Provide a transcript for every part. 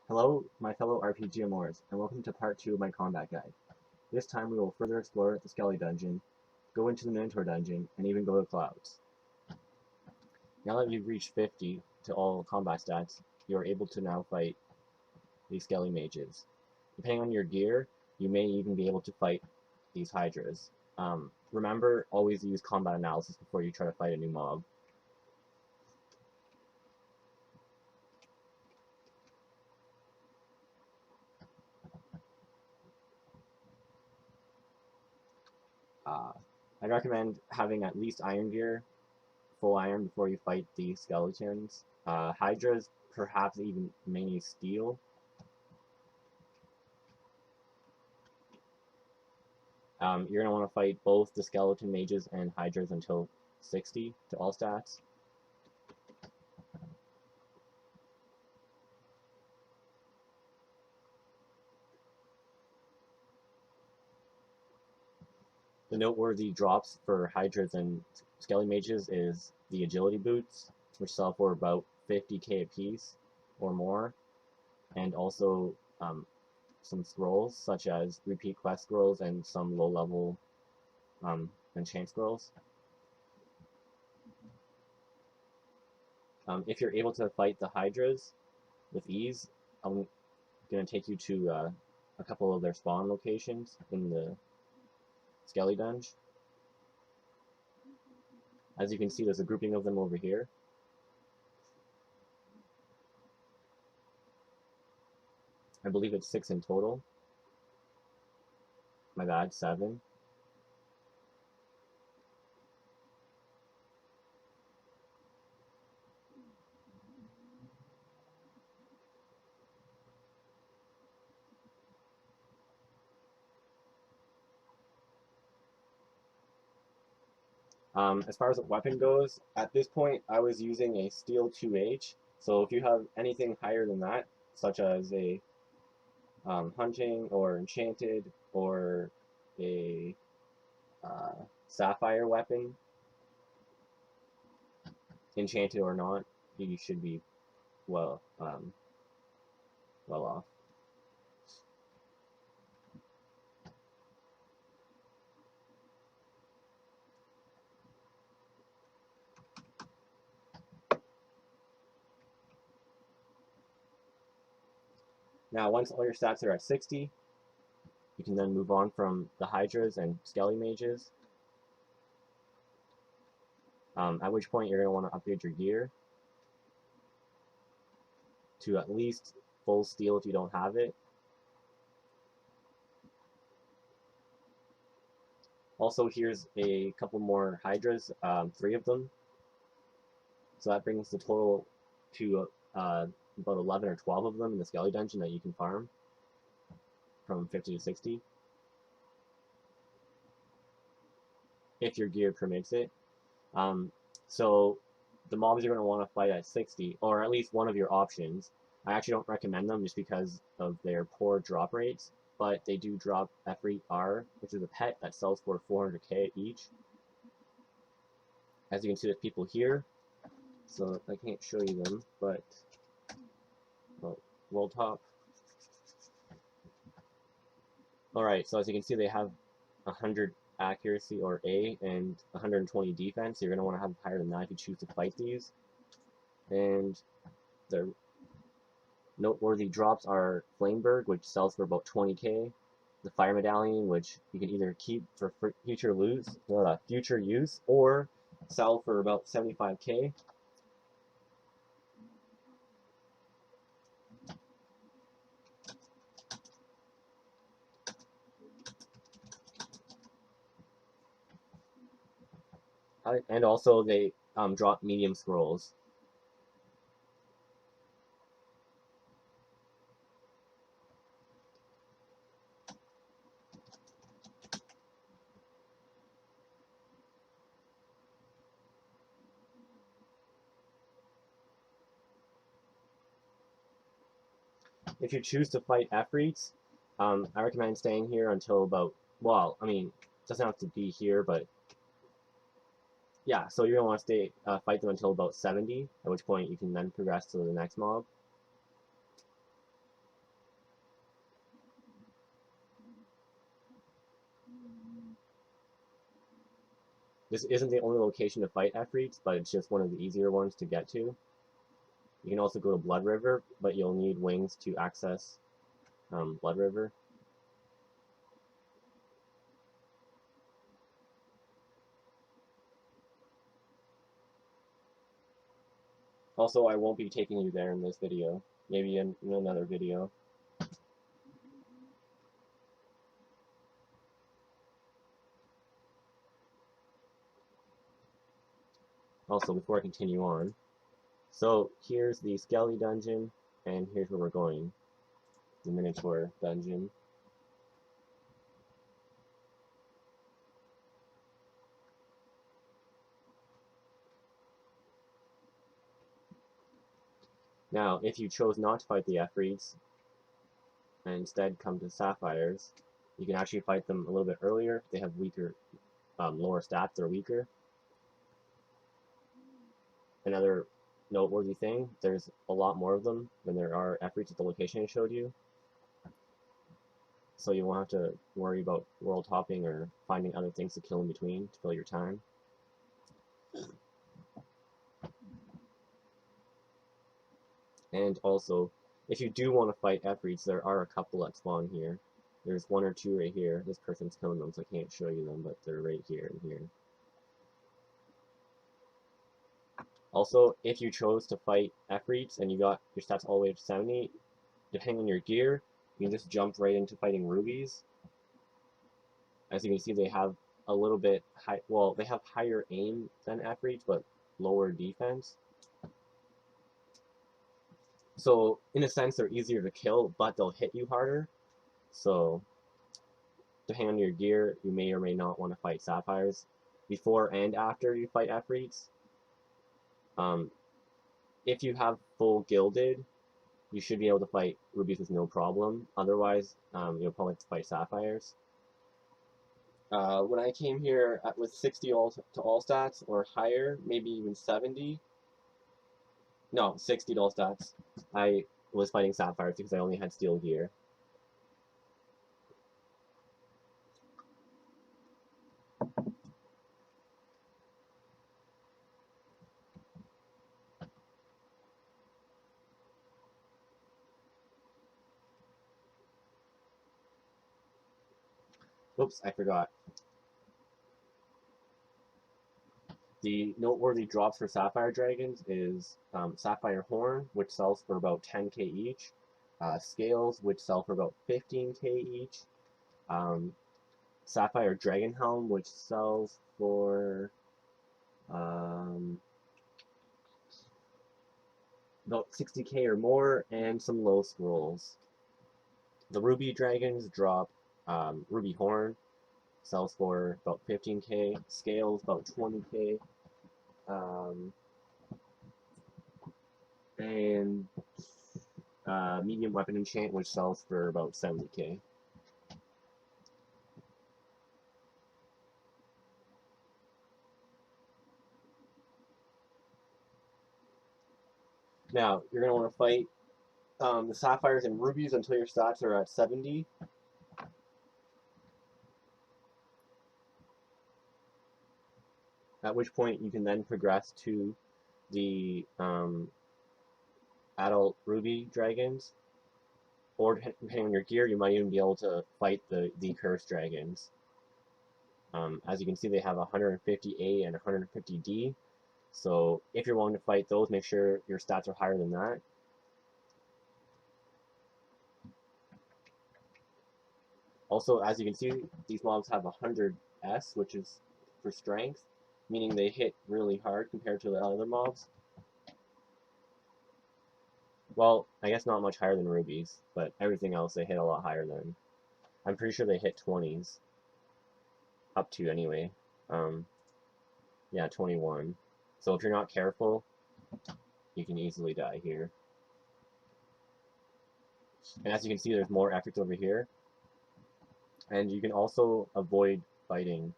Hello, my fellow RPGMers, and welcome to part 2 of my combat guide. This time we will further explore the Skelly Dungeon, go into the Minotaur Dungeon, and even go to Clouds. Now that you've reached 50 to all combat stats, you are able to now fight these Skelly Mages. Depending on your gear, you may even be able to fight these Hydras. Remember, always use combat analysis before you try to fight a new mob. I'd recommend having at least iron gear, full iron, before you fight these skeletons. Hydras perhaps even mainly steel. You're going to want to fight both the skeleton mages and hydras until 60 to all stats. The noteworthy drops for hydras and skelly mages is the agility boots, which sell for about 50k a piece or more, and also some scrolls such as repeat quest scrolls and some low-level enchant scrolls. If you're able to fight the hydras with ease, I'm going to take you to a couple of their spawn locations in the Skelly Dungeon. As you can see, there's a grouping of them over here. I believe it's 6 in total. My bad, 7. As far as a weapon goes, at this point I was using a steel 2H, so if you have anything higher than that, such as a hunting or enchanted or a sapphire weapon, enchanted or not, you should be well off. Now, once all your stats are at 60, you can then move on from the hydras and skelly mages. At which point you're going to want to upgrade your gear to at least full steel if you don't have it. Also, here's a couple more hydras, 3 of them. So that brings the total to about 11 or 12 of them in the Skelly Dungeon that you can farm from 50 to 60. If your gear permits it. So the mobs you're going to want to fight at 60, or at least one of your options. I actually don't recommend them just because of their poor drop rates, but they do drop Efreet R, which is a pet that sells for 400k each. As you can see, there's people here, so I can't show you them, but world top. Alright, so as you can see, they have 100 accuracy or A and 120 defense. You're going to want to have higher than that if you choose to fight these. And the noteworthy drops are Flameberg, which sells for about 20k. The Fire Medallion, which you can either keep for future use, or sell for about 75k. And also they drop medium scrolls. If you choose to fight Efreets, I recommend staying here until about, well, I mean, it doesn't have to be here, but yeah, so you're going to want to fight them until about 70, at which point you can then progress to the next mob. This isn't the only location to fight Efreets, but it's just one of the easier ones to get to. You can also go to Blood River, but you'll need wings to access Blood River. Also, I won't be taking you there in this video. Maybe in another video. Also, before I continue on, so here's the Skelly dungeon, and here's where we're going. The Minotaur dungeon. Now, if you chose not to fight the Efreets, and instead come to Sapphires, you can actually fight them a little bit earlier. They have weaker, lower stats, they're weaker. Another noteworthy thing, there's a lot more of them than there are Efreets at the location I showed you. So you won't have to worry about world hopping or finding other things to kill in between to fill your time. And also, if you do want to fight Efreets, there are a couple that spawn here. There's one or two right here. This person's killing them, so I can't show you them, but they're right here and here. Also, if you chose to fight Efreets and you got your stats all the way up to 70, depending on your gear, you can just jump right into fighting rubies. As you can see, they have a little bit high. Well, they have higher aim than Efreets, but lower defense. So, in a sense, they're easier to kill, but they'll hit you harder. So, depending on your gear, you may or may not want to fight Sapphires before and after you fight Efreets. If you have full Gilded, you should be able to fight Rubies with no problem. Otherwise, you'll probably have to fight Sapphires. When I came here with 60 to all stats or higher, maybe even 70, no, 60 to all stats, I was fighting Sapphires because I only had steel gear. Oops, I forgot. The noteworthy drops for Sapphire Dragons is Sapphire Horn, which sells for about 10k each, Scales, which sell for about 15k each, Sapphire Dragon Helm, which sells for about 60k or more, and some low scrolls. The Ruby Dragons drop Ruby Horn, sells for about 15k, Scales about 20k, and Medium Weapon Enchant, which sells for about 70k. Now, you're going to want to fight the Sapphires and Rubies until your stats are at 70. At which point you can then progress to the adult Ruby Dragons. Or depending on your gear, you might even be able to fight the Cursed Dragons. As you can see, they have 150A and 150D. So if you're willing to fight those, make sure your stats are higher than that. Also, as you can see, these mobs have 100S, which is for strength, meaning they hit really hard compared to the other mobs. Well, I guess not much higher than rubies, but everything else they hit a lot higher than. I'm pretty sure they hit 20s. Up to, anyway. Yeah, 21. So if you're not careful, you can easily die here. And as you can see, there's more Efreets over here. And you can also avoid fighting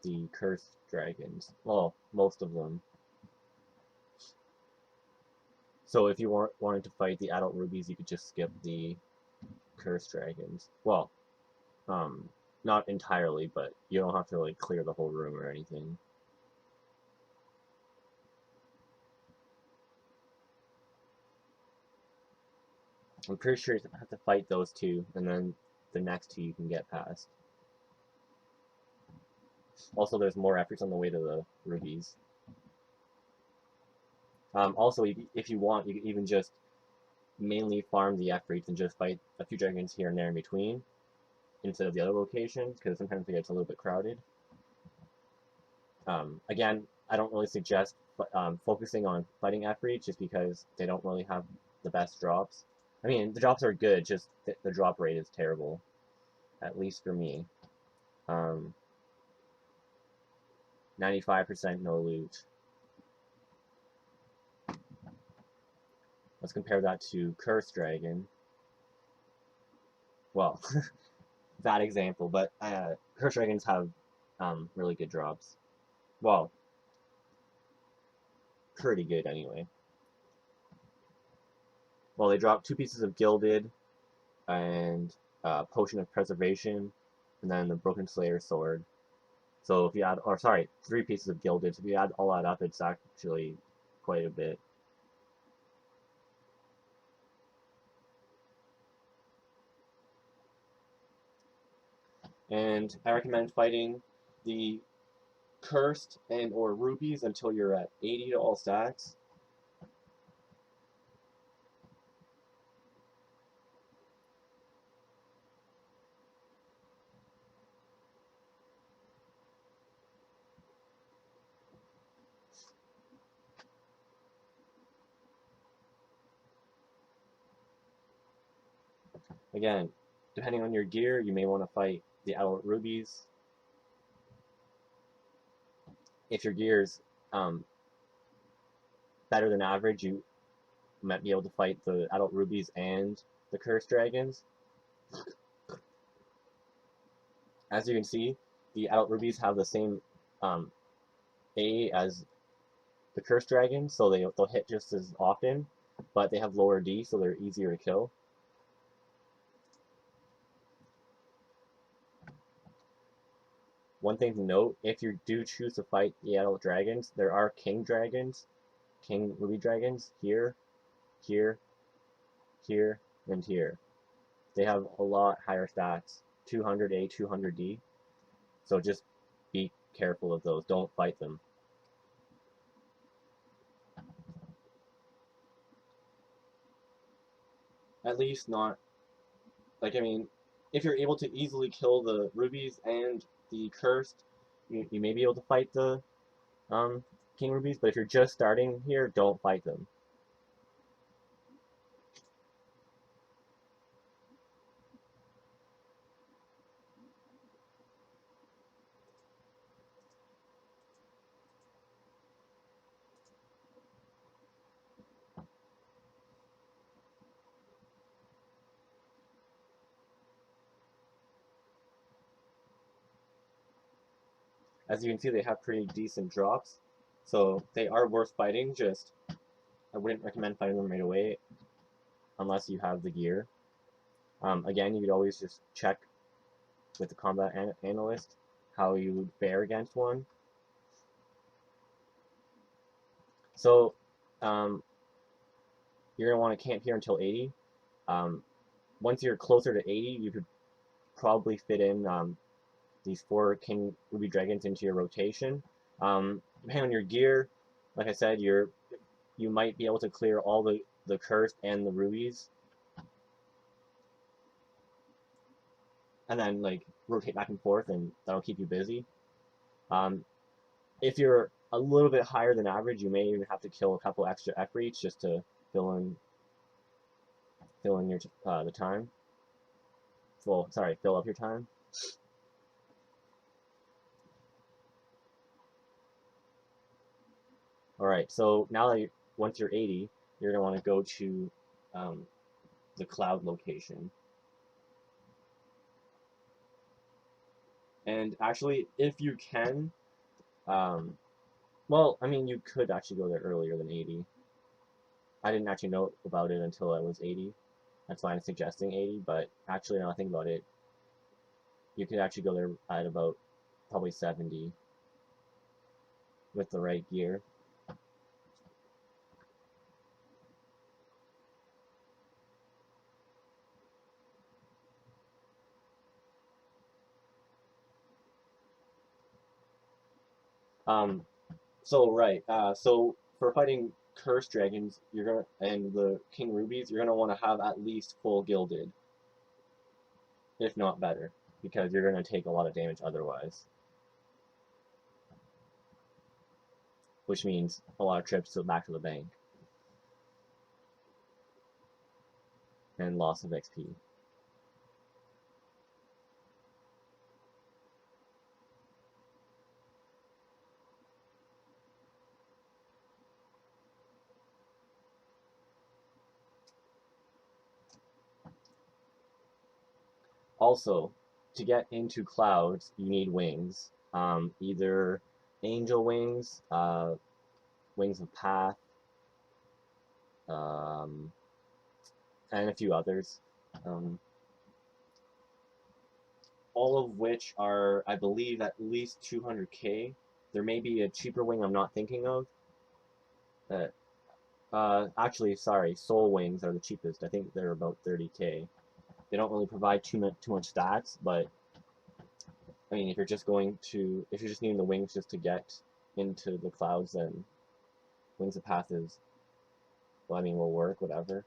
the Cursed Dragons. Well, most of them. So if you wanted to fight the adult rubies, you could just skip the Cursed Dragons. Well, not entirely, but you don't have to like clear the whole room or anything. I'm pretty sure you have to fight those two, and then the next two you can get past. Also, there's more efforts on the way to the rubies. Also, if you want, you can even just mainly farm the efforts and just fight a few dragons here and there in between, instead of the other locations, because sometimes it gets a little bit crowded. Again, I don't really suggest focusing on fighting efforts just because they don't really have the best drops. I mean, the drops are good, just the drop rate is terrible, at least for me. 95% no loot. Let's compare that to Cursed Dragon. Well, bad example, but Cursed Dragons have really good drops. Well, pretty good anyway. Well, they drop 2 pieces of Gilded and Potion of Preservation, and then the Broken Slayer Sword. So if you add, or sorry, 3 pieces of Gilded. So if you add all that up, it's actually quite a bit. And I recommend fighting the Cursed and or Rubies until you're at 80 to all stats. Again, depending on your gear, you may want to fight the Adult Rubies. If your gear's better than average, you might be able to fight the Adult Rubies and the Cursed Dragons. As you can see, the Adult Rubies have the same A as the Cursed Dragons, so they'll hit just as often, but they have lower D, so they're easier to kill. One thing to note, if you do choose to fight the Adult Dragons, there are King Dragons, King Ruby Dragons, here, here, here, and here. They have a lot higher stats, 200A, 200D, so just be careful of those, don't fight them. At least not, like, I mean, if you're able to easily kill the Rubies and the Cursed, you may be able to fight the King Rubies, but if you're just starting here, don't fight them. As you can see, they have pretty decent drops, so they are worth fighting, just I wouldn't recommend fighting them right away unless you have the gear. Again, you could always just check with the combat analyst how you would fare against one. So you're going to want to camp here until 80. Once you're closer to 80, you could probably fit in these 4 King Ruby Dragons into your rotation. Depending on your gear, like I said, you might be able to clear all the Cursed and the Rubies, and then like rotate back and forth, and that'll keep you busy. If you're a little bit higher than average, you may even have to kill a couple extra Efreets just to fill in your the time. Well, sorry, fill up your time. Alright, so now that once you're 80, you're going to want to go to the cloud location. And actually, if you can, well, I mean, you could actually go there earlier than 80. I didn't actually know about it until I was 80. That's why I'm suggesting 80, but actually, now I think about it, you could actually go there at about probably 70 with the right gear. So for fighting cursed dragons, and the king rubies, you're gonna want to have at least full gilded, if not better, because you're gonna take a lot of damage otherwise, which means a lot of trips back to the bank and loss of XP. Also, to get into clouds, you need wings. Either angel wings, wings of path, um, and a few others. Um, all of which are, I believe, at least 200k. There may be a cheaper wing I'm not thinking of. Actually, sorry, soul wings are the cheapest. I think they're about 30k. They don't really provide too much stats, but I mean, if you're just needing the wings just to get into the clouds, then Wings of Path is, well, I mean, will work, whatever.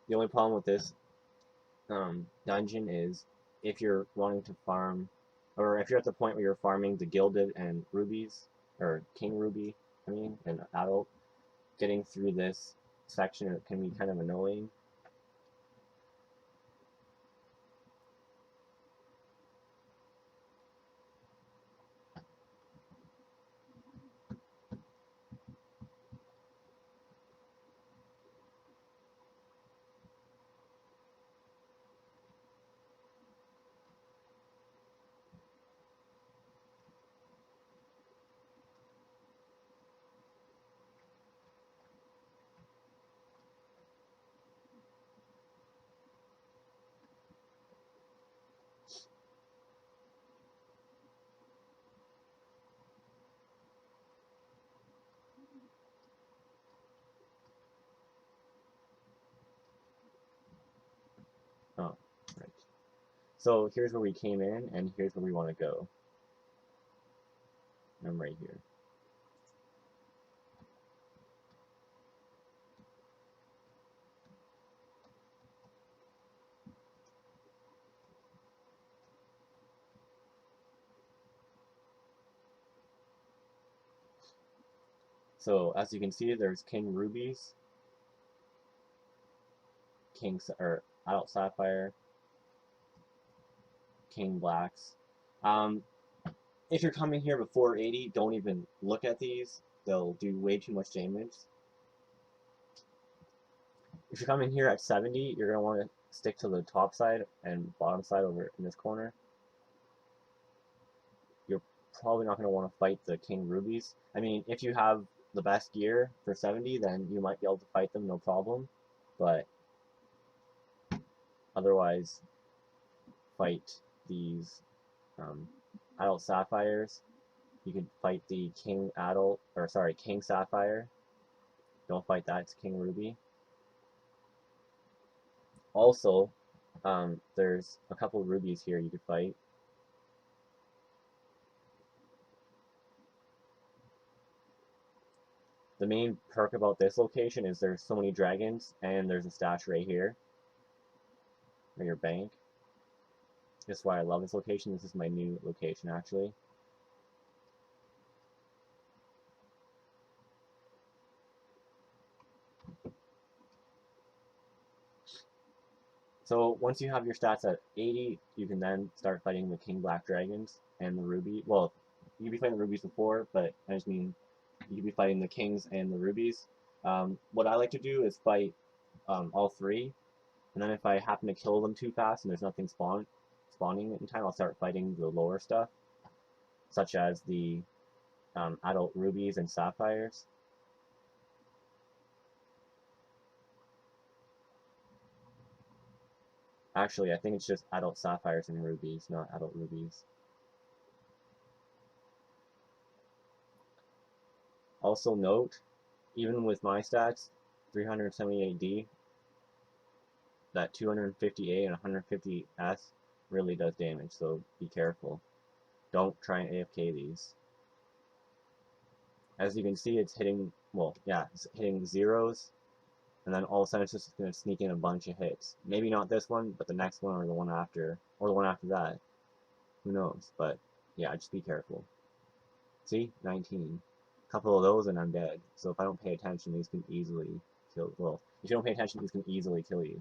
The only problem with this dungeon is if you're wanting to farm, or if you're at the point where you're farming the gilded and rubies, or king ruby, I mean, and adult, getting through this section can be kind of annoying. Oh, right. So here's where we came in, and here's where we want to go. I'm right here. So as you can see, there's King Rubies, or Adult Sapphire, King Blacks. Um, if you're coming here before 80, don't even look at these. They'll do way too much damage. If you're coming here at 70, you're going to want to stick to the top side and bottom side over in this corner. You're probably not going to want to fight the King Rubies. I mean, if you have the best gear for 70, then you might be able to fight them no problem. But otherwise, fight these Adult Sapphires. You can fight the King Sapphire. Don't fight that, it's King Ruby. Also, there's a couple rubies here you could fight. The main perk about this location is there's so many dragons, and there's a stash right here, or your bank. That's why I love this location. This is my new location, actually. So once you have your stats at 80, you can then start fighting the King Black Dragons and the Ruby. Well, you could be fighting the Rubies before, but I just mean you could be fighting the Kings and the Rubies. What I like to do is fight all three, and then if I happen to kill them too fast and there's nothing spawning in time, I'll start fighting the lower stuff, such as the adult Rubies and Sapphires. Actually, I think it's just adult Sapphires and Rubies, not adult Rubies. Also note, even with my stats, 378D, that 250A and 150S really does damage, so be careful. Don't try and AFK these. As you can see, it's hitting, well, yeah, it's hitting zeros, and then all of a sudden it's just going to sneak in a bunch of hits. Maybe not this one, but the next one or the one after, or the one after that. Who knows? But yeah, just be careful. See? 19. A couple of those and I'm dead. So if I don't pay attention, these can easily kill, well, if you don't pay attention, these can easily kill you.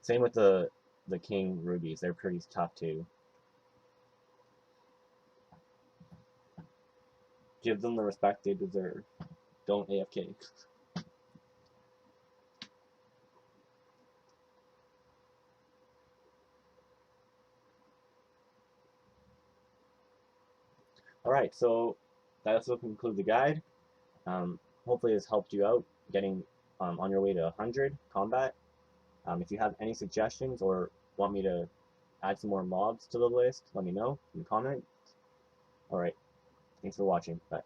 Same with the king rubies, they're pretty tough too. Give them the respect they deserve. Don't AFK. Alright, so that also concludes the guide. Hopefully this helped you out getting on your way to 100 combat. If you have any suggestions or want me to add some more mobs to the list, let me know in the comments. Alright, thanks for watching. Bye.